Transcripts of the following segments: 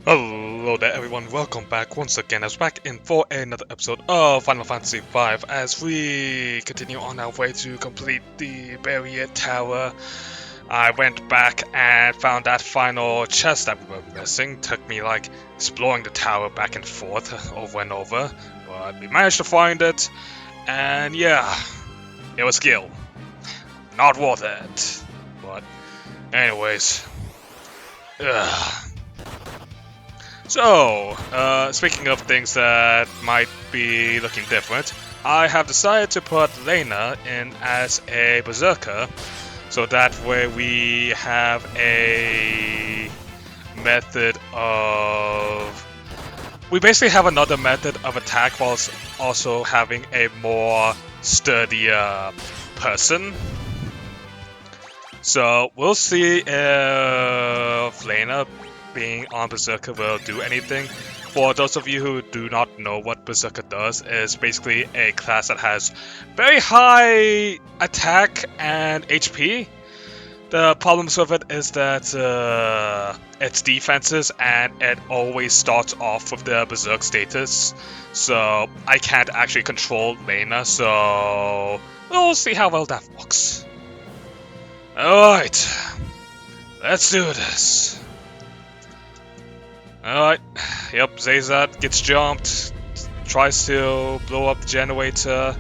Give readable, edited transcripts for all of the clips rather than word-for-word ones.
Hello there everyone, welcome back once again. I was back in for another episode of Final Fantasy V as we continue on our way to complete the barrier tower. I went back and found that final chest that we were missing. Took me like exploring the tower back and forth over and over, but we managed to find it, and yeah, it was skill. Not worth it. But anyways, ugh. So, speaking of things that might be looking different, I have decided to put Lena in as a berserker, so that way we have a method of... We basically have another method of attack whilst also having a more sturdier person. So, we'll see if Lena being on Berserker will do anything. For those of you who do not know what Berserker does, is basically a class that has very high attack and HP. The problems with it is that its defenses, and it always starts off with the Berserk status, so I can't actually control Lena, so we'll see how well that works. Alright, let's do this. Alright, yep, Zazat gets jumped, tries to blow up the generator.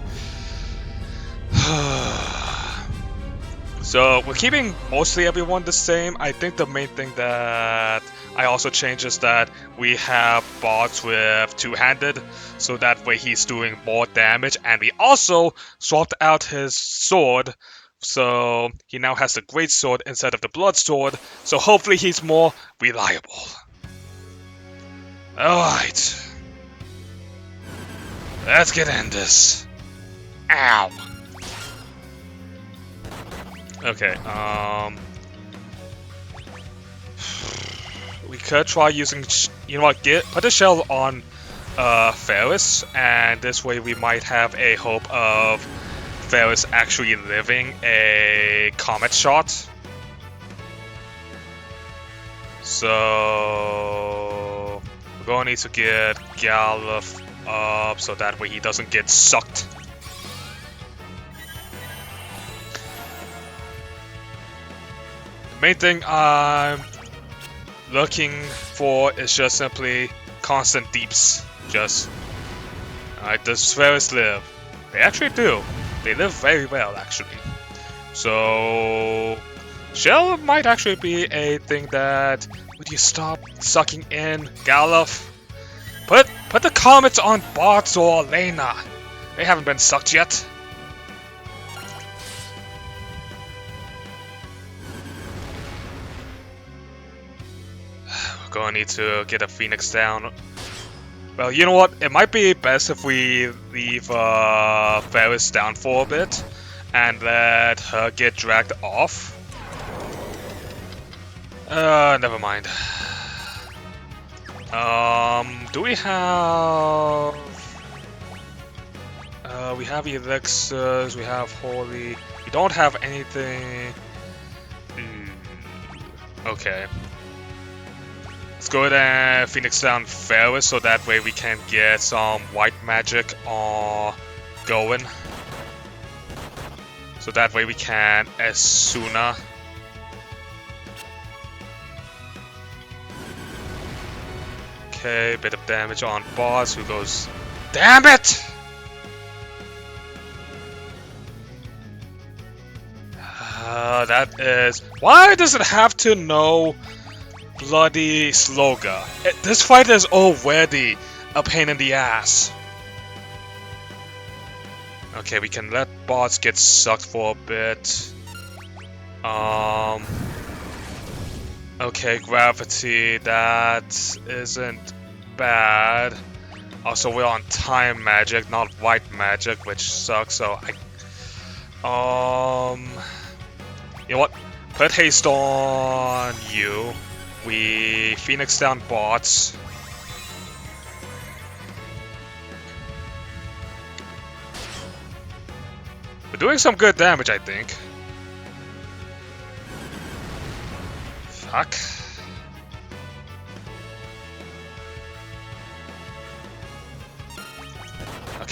So, we're keeping mostly everyone the same. I think the main thing that I also changed is that we have bots with two-handed, so that way he's doing more damage, and we also swapped out his sword, so he now has the great sword instead of the blood sword, so hopefully he's more reliable. Alright. Let's get in this. Ow. Okay, we could try using, you know what, put a shell on Ferris, and this way we might have a hope of Ferris actually living a comet shot. So we're going to need to get Galuf up so that way he doesn't get sucked. The main thing I'm looking for is just simply constant deeps. Just, alright, does Ferris live? They actually do. They live very well, actually. So, Shell might actually be a thing that... Would you stop sucking in, Galuf? Put the comets on bots or Lena. They haven't been sucked yet. We're gonna need to get a Phoenix down. Well, you know what? It might be best if we leave Ferris down for a bit and let her get dragged off. Never mind. Do we have... we have elixirs, we have holy... We don't have anything... Okay. Let's go ahead and Phoenix down Ferris so that way we can get some white magic going. So that way we can Asuna. Okay, bit of damage on boss who goes... Damn it! That is... Why does it have to know bloody Sloga? This fight is already a pain in the ass. Okay, we can let bots get sucked for a bit. Okay, gravity, that isn't bad. Also, we're on time magic, not white magic, which sucks, so you know what? Put haste on you. We Phoenix down bots. We're doing some good damage, I think. Fuck.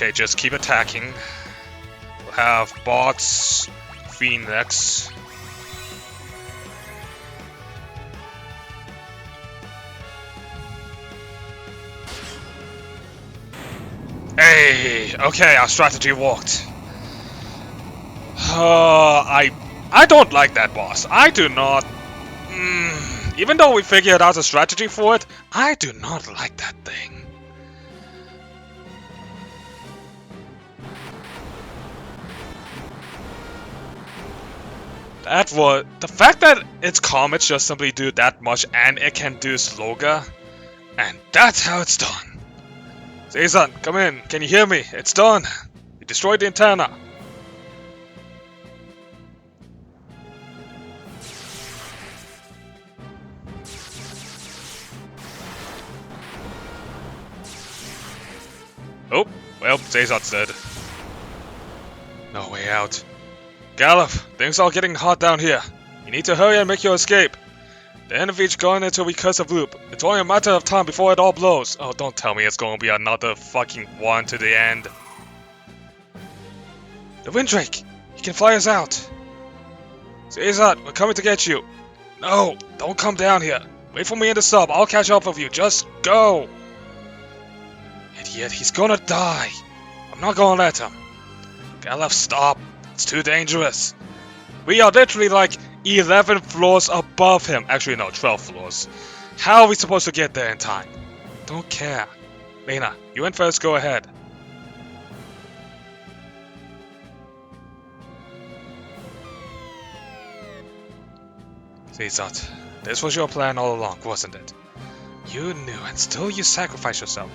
Okay, just keep attacking. We'll have bots, Phoenix. Hey, okay, our strategy worked. I don't like that boss. I do not. Even though we figured out a strategy for it, I do not like that thing. That was the fact that its comets just simply do that much and it can do Sloga, and that's how it's done. Season, come in. Can you hear me? It's done. You destroyed the antenna. Oh, well, Zazot's dead. No way out. Gallop, things are getting hot down here. You need to hurry and make your escape. The end of each gun until we curse a loop. It's only a matter of time before it all blows. Oh, don't tell me it's going to be another fucking one to the end. The Windrake! He can fly us out! Zazot, we're coming to get you! No, don't come down here. Wait for me in the sub, I'll catch up with you. Just go! Idiot, he's gonna die. I'm not gonna let him. Gallop, stop. It's too dangerous. We are literally like 11 floors above him. Actually, no, 12 floors. How are we supposed to get there in time? Don't care. Lena, you went first, go ahead. Zazot, this was your plan all along, wasn't it? You knew and still you sacrificed yourself.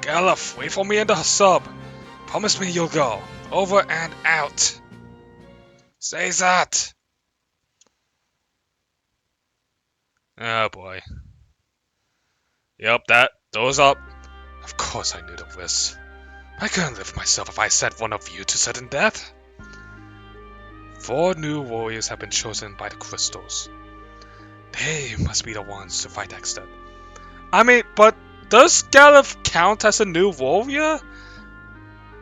Gallop, wait for me in the sub. Promise me you'll go. Over and out. Zazot! Oh boy. Yep, those up. Of course I knew the risk. I couldn't live myself if I set one of you to sudden death. 4 new warriors have been chosen by the crystals. They must be the ones to fight Exted. I mean, but does Galuf count as a new warrior?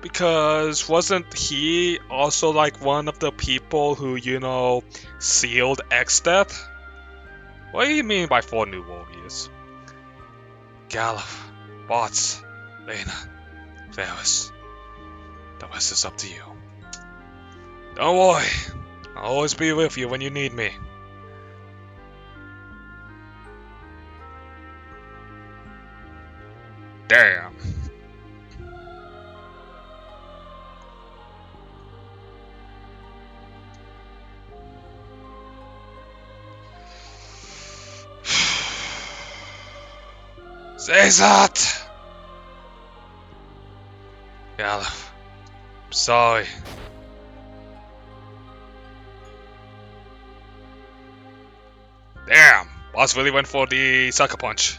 Because wasn't he also like one of the people who, you know, sealed Exted? What do you mean by 4 new warriors? Galuf, Bots, Lena, Varus. The rest is up to you. Don't worry, I'll always be with you when you need me. Damn. Zazot! Galuf, I'm sorry. Damn, boss really went for the sucker punch.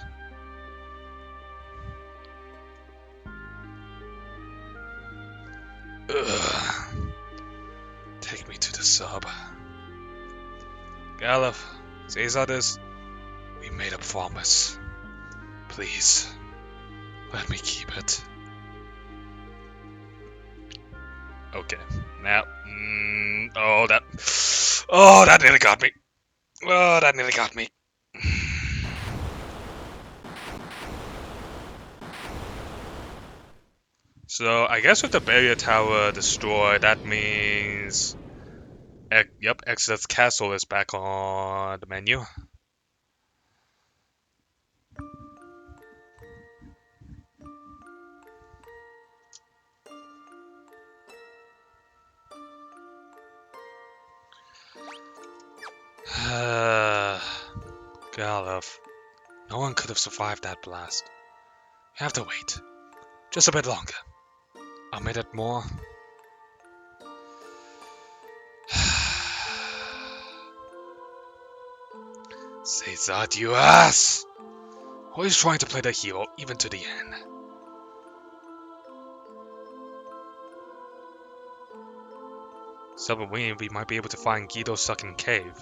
Ugh. Take me to the sub. Galuf, Zazot, we made a promise. Please, let me keep it. Okay, now, oh that nearly got me. Oh, that nearly got me. So, I guess with the barrier tower destroyed, that means... Yep, Exodus Castle is back on the menu. Galuf. No one could have survived that blast. You have to wait. Just a bit longer. A minute more. Zazot, you ass! Always trying to play the hero, even to the end. Submarine, we might be able to find Ghido's sunken cave.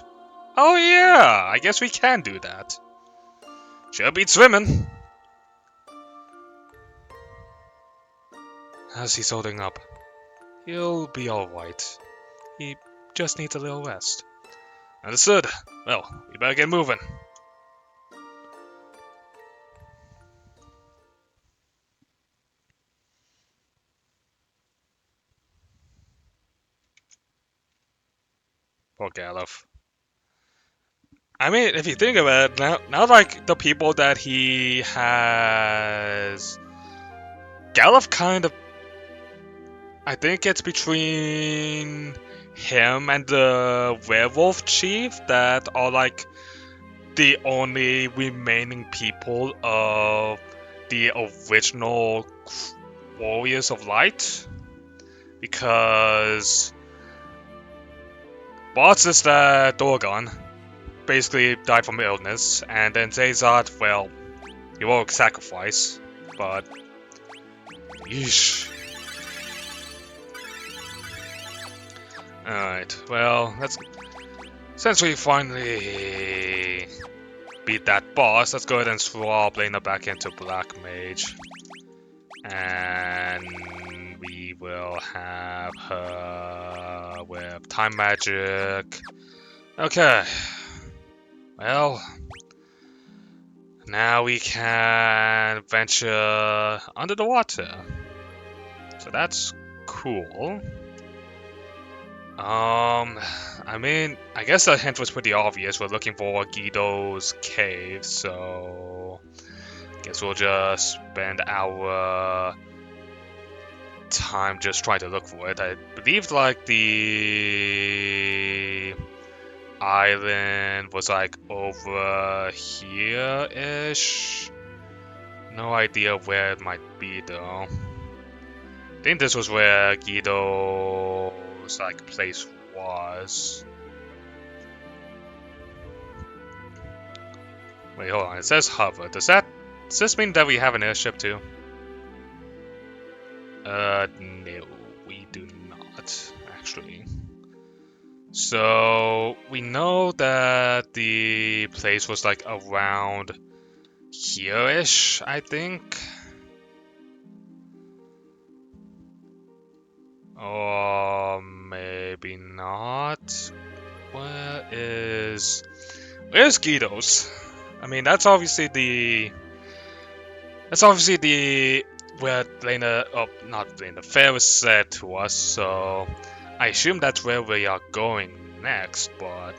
Oh yeah, I guess we can do that. Sure beats swimming. How's he holding up? He'll be alright. He just needs a little rest. Understood. Well, we better get moving. Poor Galuf. I mean, if you think about it, now like the people that he has, Galuf kind of, I think it's between him and the werewolf chief that are like the only remaining people of the original Warriors of Light, because Bart's sister Dorgon basically died from illness, and then Zazat, well, heroic sacrifice, but yeesh. Alright, well, since we finally beat that boss, let's go ahead and swap Lena back into Black Mage. And we will have her with Time Magic. Okay. Well, now we can venture under the water. So that's cool. I mean, I guess the hint was pretty obvious. We're looking for Ghido's cave, so I guess we'll just spend our time just trying to look for it. I believe like the island was like over here-ish. No idea where it might be though. I think this was where Ghido's like place was. Wait, hold on. It says hover. Does this mean that we have an airship too? No, we do not, actually. So, we know that the place was like around here-ish, I think. Or maybe not. Where's Ghido's? I mean, that's obviously the where Lena, oh, not Lena, Ferris said to us, so I assume that's where we are going next, but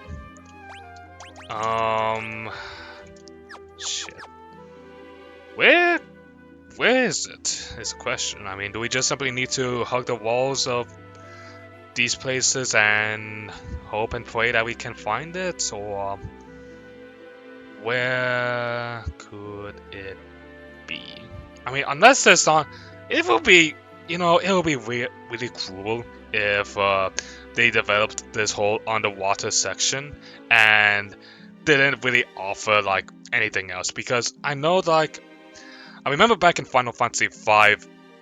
shit. Where is it? Is the question. I mean, do we just simply need to hug the walls of these places and hope and pray that we can find it, or where could it be? I mean, unless there's not, it will be, it will be really cruel if they developed this whole underwater section and didn't really offer like anything else. Because I know, like, I remember back in Final Fantasy V,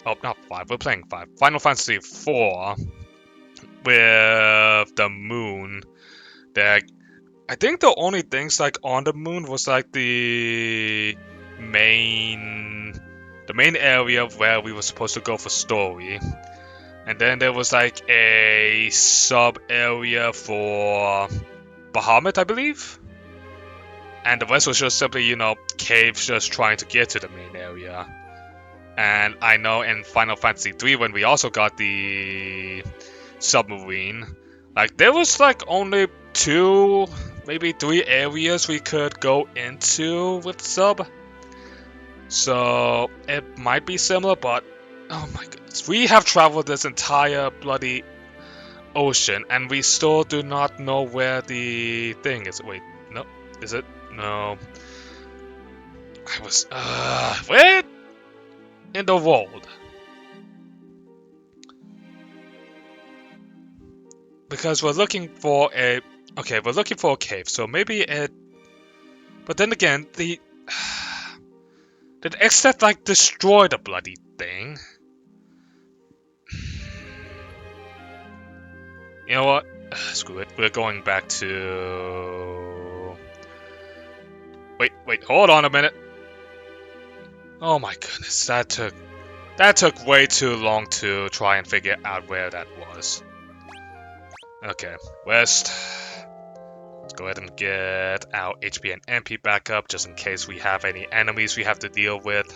oh, not 5, we're playing 5, Final Fantasy 4 with the moon, that I think the only things like on the moon was like the main area where we were supposed to go for story, and then there was like a sub area for Bahamut, I believe, and the rest was just simply caves just trying to get to the main area. And I know in Final Fantasy 3 when we also got the submarine, like there was like only 2, maybe 3 areas we could go into with sub. So it might be similar, but oh my goodness, we have traveled this entire bloody ocean and we still do not know where the thing is. Wait, no, is it? No. I was where in the world? Because we're looking for a cave, so maybe it, but then again, did Exet like destroy the bloody thing? You know what? Screw it. We're going back to... Wait, hold on a minute. Oh my goodness, that That took way too long to try and figure out where that was. Okay, west. Let's go ahead and get our HP and MP back up, just in case we have any enemies we have to deal with.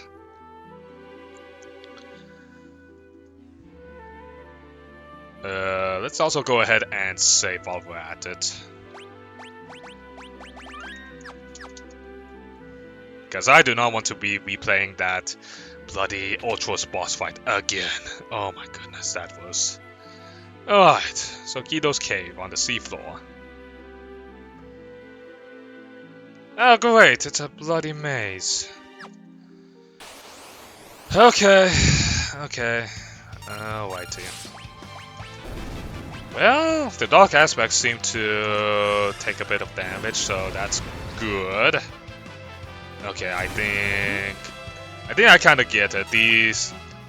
Let's also go ahead and save while we're at it. Because I do not want to be replaying that bloody ULTOROS boss fight again. Oh my goodness, that was... Alright, so Ghido's cave on the seafloor. Oh great, it's a bloody maze. Okay, okay. Righty. Well, the dark aspects seem to take a bit of damage, so that's good. Okay, I think I kind of get it. The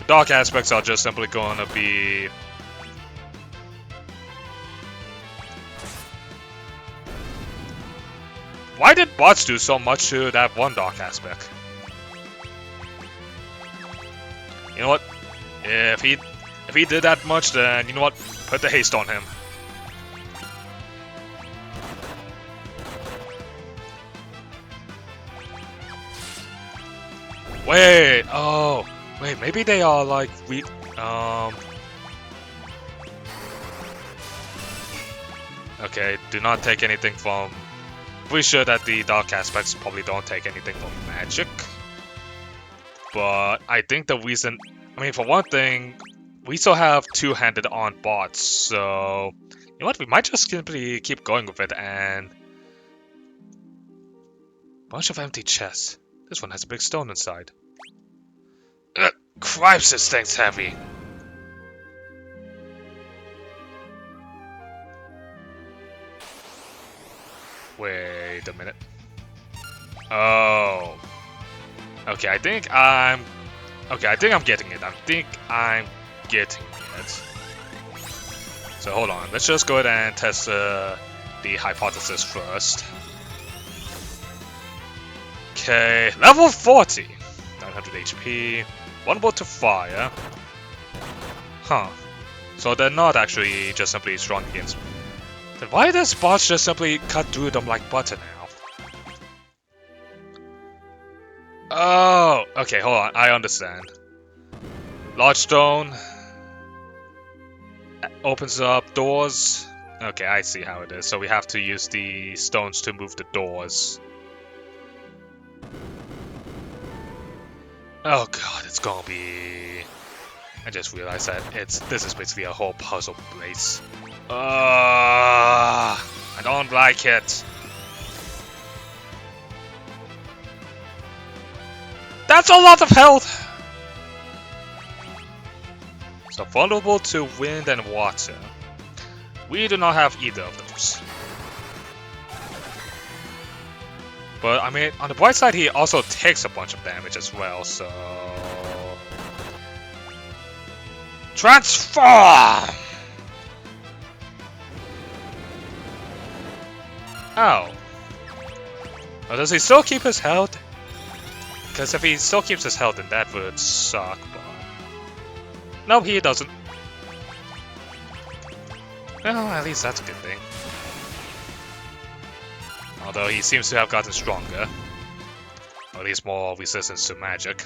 dark aspects are just simply going to be... Why did bots do so much to that one dark aspect? You know what? If he did that much, then you know what? Put the haste on him. Wait, oh, wait, maybe they are like weak. Okay, do not take anything from. Pretty sure that the dark aspects probably don't take anything from magic. But I think the reason, I mean, for one thing, we still have two-handed on bots, so you know what? We might just simply keep going with it and bunch of empty chests. This one has a big stone inside. Ugh, cripes, this thing's heavy. Wait a minute. Oh. Okay, I think I'm getting it. I think I'm getting it. So hold on. Let's just go ahead and test the hypothesis first. Okay, level 40. 900 HP. Vulnerable to fire. Huh. So they're not actually just simply strong against. Then why does boss just simply cut through them like butter now? Oh, okay, hold on. I understand. Large stone opens up doors. Okay, I see how it is. So we have to use the stones to move the doors. Oh god, it's gonna be... I just realized that this is basically a whole puzzle place. I don't like it. That's a lot of health! So vulnerable to wind and water. We do not have either of those. But, I mean, on the bright side, he also takes a bunch of damage as well, so... Transform! Oh. Oh, does he still keep his health? Because if he still keeps his health, then that would suck, but... No, he doesn't. Well, at least that's a good thing. Although he seems to have gotten stronger. Or at least more resistance to magic.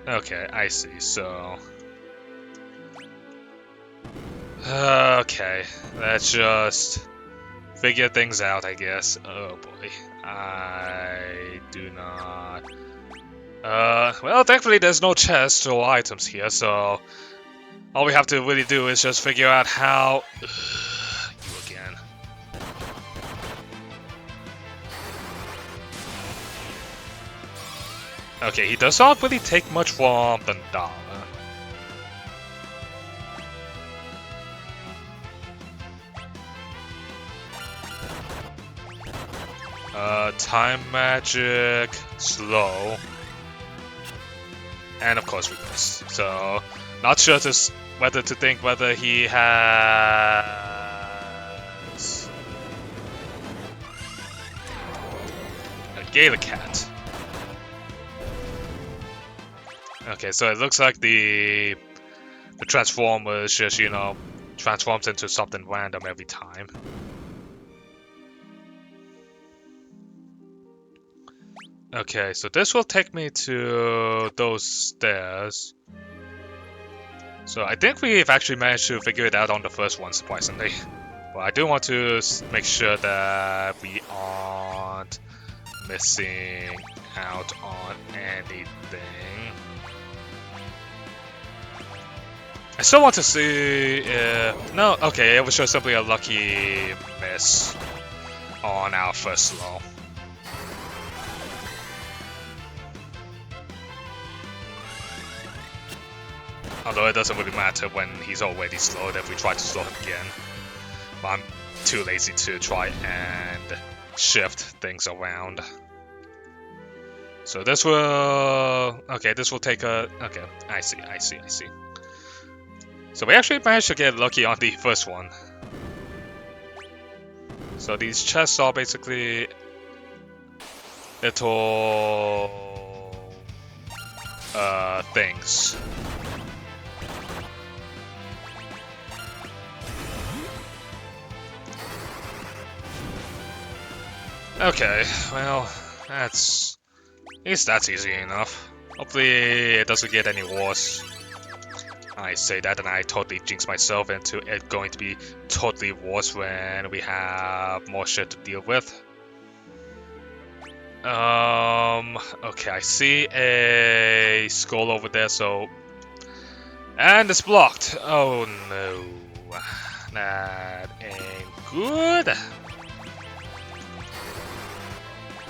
Okay, I see, so... Okay, let's just figure things out, I guess. Oh boy, I do not... well, thankfully there's no chests or items here, so... All we have to really do is just figure out how... You again. Okay, he does not really take much from the dollar. Time magic, slow, and of course weakness. So, not sure whether to think whether he has a Gala cat. Okay, so it looks like the Transformers just, you know, transforms into something random every time. Okay, so this will take me to those stairs. So I think we've actually managed to figure it out on the first one, surprisingly. But I do want to make sure that we aren't missing out on anything. I still want to see if... No, okay, it was just simply a lucky miss on our first slow. Although it doesn't really matter when he's already slowed if we try to slow him again. But I'm too lazy to try and shift things around. So this will... Okay, this will take a... Okay, I see. So we actually managed to get lucky on the first one. So these chests are basically little things. Okay, well, that's... At least that's easy enough. Hopefully it doesn't get any worse. I say that and I totally jinx myself into it going to be totally worse when we have more shit to deal with. Okay, I see a skull over there, so... And it's blocked! Oh no. That ain't good.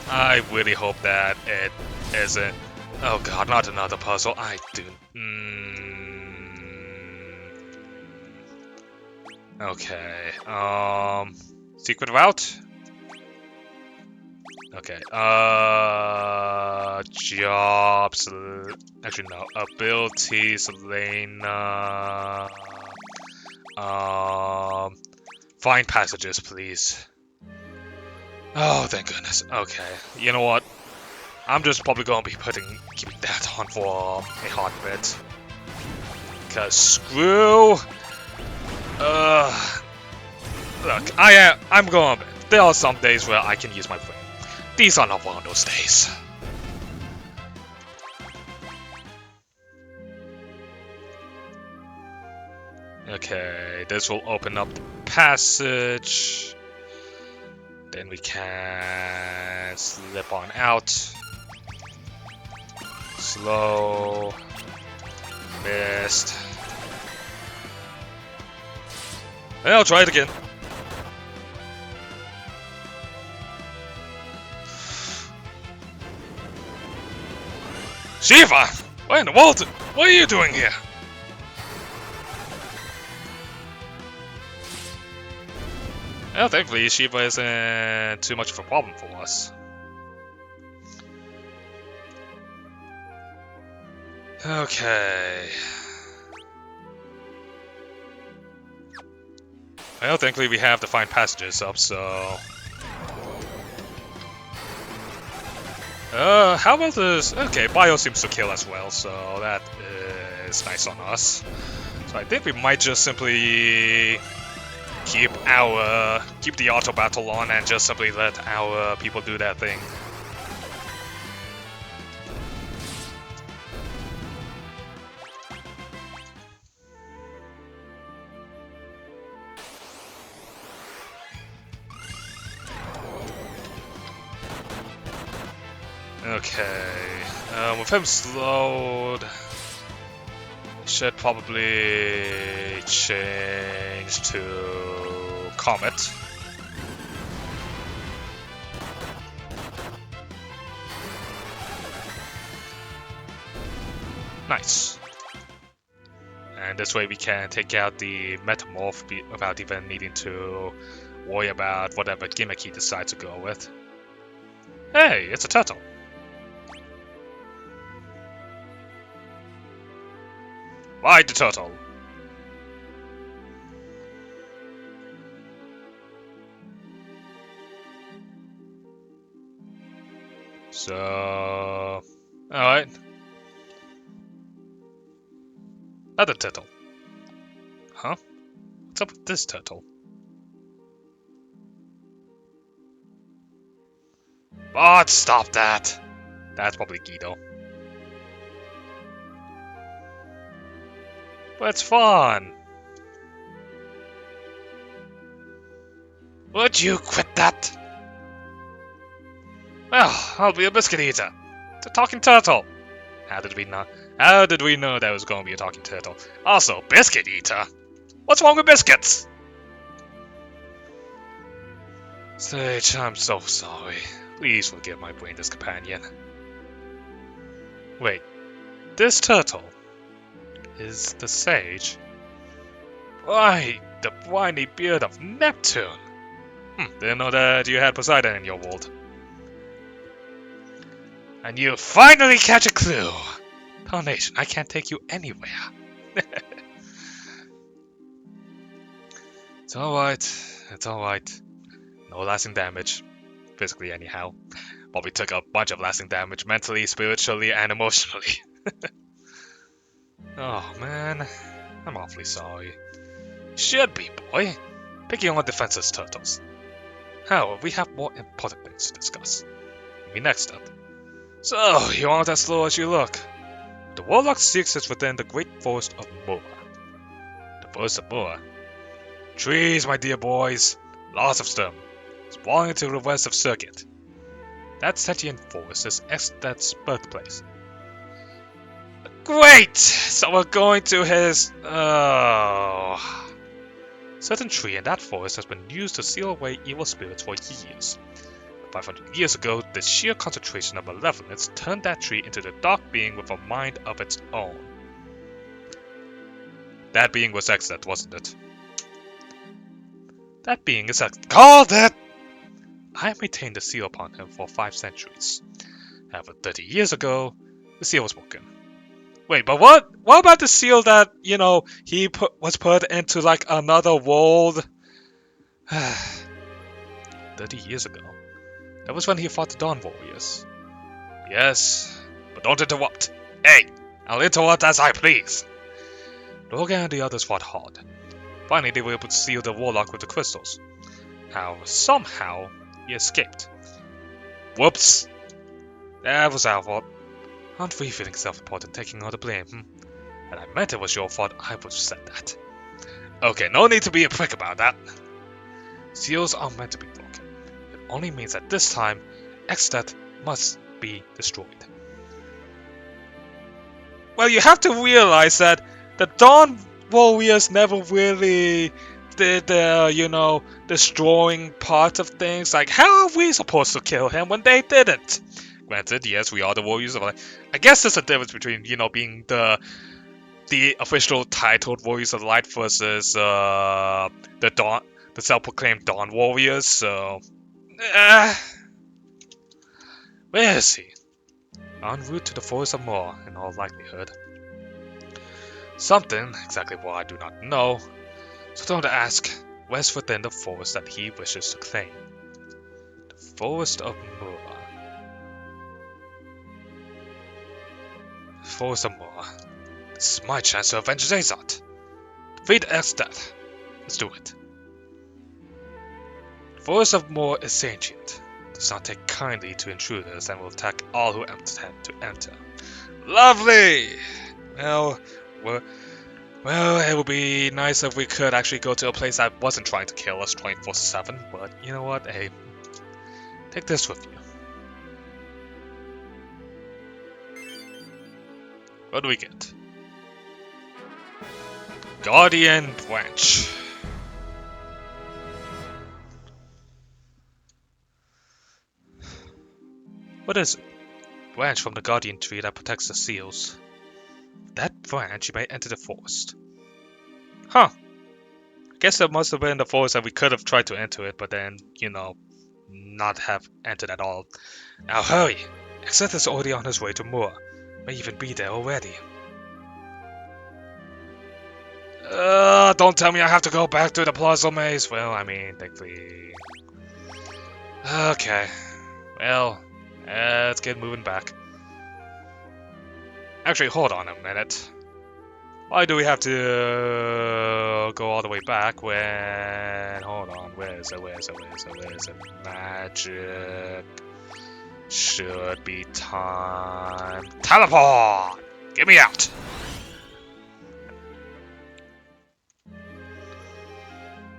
I really hope that it isn't... Oh god, not another puzzle. I do... Okay, secret route? Okay, jobs... Actually, no. Abilities, Elena... Find passages, please. Oh, thank goodness. Okay, you know what? I'm just probably gonna be keeping that on for a hot bit. Cause screw... Look, I'm going... There are some days where I can use my brain. These are not one of those days. Okay, this will open up the passage. Then we can slip on out. Slow. Missed. And I'll try it again. Shiva! What in the world? What are you doing here? Well, thankfully, Shiva isn't too much of a problem for us. Okay. Well, thankfully we have the Find Passages up, so... how about this? Okay, Bio seems to kill as well, so that is nice on us. So I think we might just simply keep the auto battle on and just simply let our people do that thing. Okay, with him slowed, should probably change to Comet. Nice. And this way we can take out the Metamorph without even needing to worry about whatever gimmick he decides to go with. Hey, it's a turtle. Ride the turtle! So... Alright. Another turtle. Huh? What's up with this turtle? Oh, stop that! That's probably Ghido. But it's fun! Would you quit that? Well, I'll be a biscuit eater. It's a talking turtle. How did we know? How did we know that was going to be a talking turtle? Also, biscuit eater. What's wrong with biscuits? Sage, I'm so sorry. Please forgive my brainless companion. Wait, this turtle is the sage? Why, the briny beard of Neptune. Didn't know that you had Poseidon in your world. And you finally catch a clue! Tarnation, I can't take you anywhere. It's alright. No lasting damage. Physically, anyhow. But we took a bunch of lasting damage mentally, spiritually, and emotionally. Oh man, I'm awfully sorry. Should be, boy. Picking on defenseless turtles. However, we have more important things to discuss. Maybe next up. So, you aren't as slow as you look. The Warlock Six is within the Great Forest of Moa. The Forest of Moa. Trees, my dear boys. Lots of them. Sprawling to the west of Circuit. That Setian forest is Esthet's birthplace. Great! So we're going to his... Oh... Certain tree in that forest has been used to seal away evil spirits for years. 500 years ago, the sheer concentration of malevolence turned that tree into the dark being with a mind of its own. That being was Exet, wasn't it? That being is Exet. Called it! I maintained the seal upon him for 5 centuries. However, 30 years ago, the seal was broken. Wait, but what about the seal that, you know, was put into, like, another world? 30 years ago. That was when he fought the Dawn Warriors. Yes, but don't interrupt. Hey, I'll interrupt as I please. Logan and the others fought hard. Finally, they were able to seal the Warlock with the crystals. However, somehow, he escaped. Whoops. That was our fault. Aren't we feeling self-important taking all the blame, Had I meant it was your fault, I would have said that. Okay, no need to be a prick about that. Seals are meant to be broken. It only means that this time, Extet must be destroyed. Well, you have to realize that the Dawn Warriors never really did the, destroying part of things. Like, how are we supposed to kill him when they didn't? Granted, yes, we are the Warriors of Light. I guess there's a difference between, being the official titled Warriors of Light versus the self-proclaimed Dawn Warriors. So, where is he? En route to the Forest of Moor, in all likelihood. Something, exactly what I do not know, so don't ask, where's within the forest that he wishes to claim. The Forest of Moor. Forest of Moor. This is my chance to avenge Azat. Defeat Extet. Let's do it. The Forest of Moor is ancient. Does not take kindly to intruders and will attack all who attempt to enter. Lovely! Well, it would be nice if we could actually go to a place that wasn't trying to kill us 24/7, but you know what? Hey, take this with you. What do we get? Guardian Branch. What is it? Branch from the Guardian tree that protects the seals. That branch, you may enter the forest. Huh. I guess that must have been the forest that we could have tried to enter it, but then, not have entered at all. Now hurry! Exet is already on his way to Moor. May even be there already. Don't tell me I have to go back to the Plaza Maze. Well, I mean, technically... Okay. Well, let's get moving back. Actually, hold on a minute. Why do we have to go all the way back when... Hold on, where is it? Magic. Should be time. Teleport! Get me out!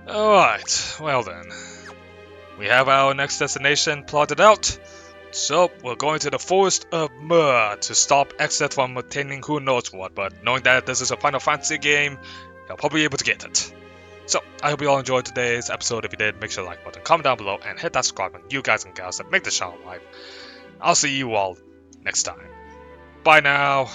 Alright, well then. We have our next destination plotted out. So, we're going to the Forest of Myrrh to stop Exit from obtaining who knows what, but knowing that this is a Final Fantasy game, you'll probably be able to get it. So, I hope you all enjoyed today's episode. If you did, make sure to like button, comment down below, and hit that subscribe button, you guys and gals that make the channel live. I'll see you all next time. Bye now.